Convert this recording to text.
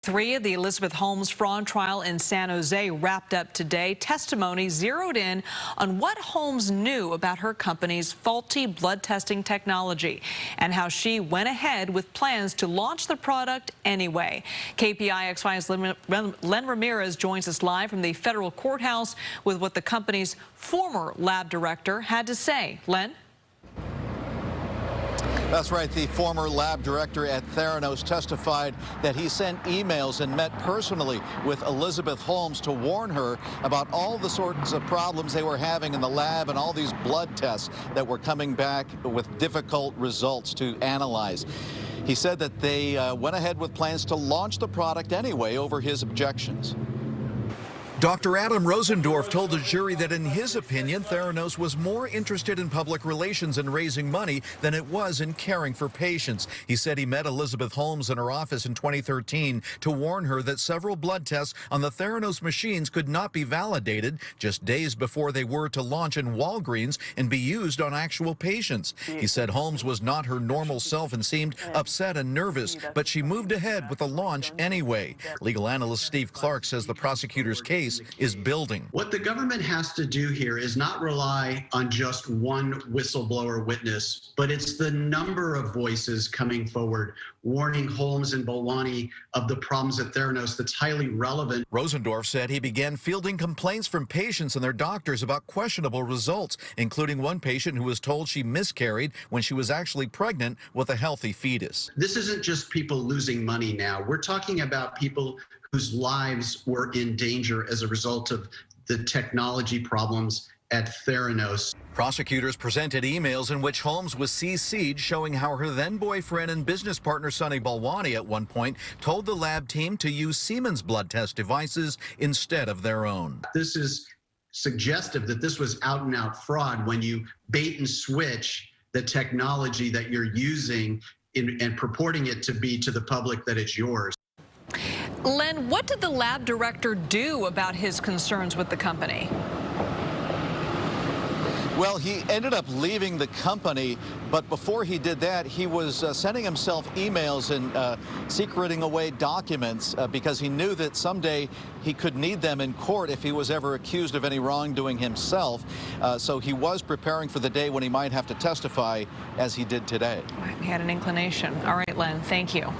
Three of the Elizabeth Holmes fraud trial in San Jose wrapped up today. Testimony zeroed in on what Holmes knew about her company's faulty blood testing technology and how she went ahead with plans to launch the product anyway. KPIX's Len Ramirez joins us live from the federal courthouse with what the company's former lab director had to say. Len? That's right. The former lab director at Theranos testified that he sent emails and met personally with Elizabeth Holmes to warn her about all the sorts of problems they were having in the lab and all these blood tests that were coming back with difficult results to analyze. He said that they went ahead with plans to launch the product anyway over his objections. Dr. Adam Rosendorf told the jury that in his opinion, Theranos was more interested in public relations and raising money than it was in caring for patients. He said he met Elizabeth Holmes in her office in 2013 to warn her that several blood tests on the Theranos machines could not be validated just days before they were to launch in Walgreens and be used on actual patients. He said Holmes was not her normal self and seemed upset and nervous, but she moved ahead with the launch anyway. Legal analyst Steve Clark says the prosecutor's case is building. What the government has to do here is not rely on just one whistleblower witness, but it's the number of voices coming forward warning Holmes and Bolwani of the problems at Theranos that's highly relevant. Rosendorf said he began fielding complaints from patients and their doctors about questionable results, including one patient who was told she miscarried when she was actually pregnant with a healthy fetus. This isn't just people losing money now. We're talking about people whose lives were in danger as a result of the technology problems at Theranos. Prosecutors presented emails in which Holmes was CC'd showing how her then-boyfriend and business partner Sonny Bolwani at one point told the lab team to use Siemens blood test devices instead of their own. This is suggestive that this was out-and-out fraud when you bait and switch the technology that you're using and purporting it to be to the public that it's yours. Len, what did the lab director do about his concerns with the company? Well, he ended up leaving the company, but before he did that, he was sending himself emails and secreting away documents because he knew that someday he could need them in court if he was ever accused of any wrongdoing himself. So he was preparing for the day when he might have to testify, as he did today. He had an inclination. All right, Len, thank you.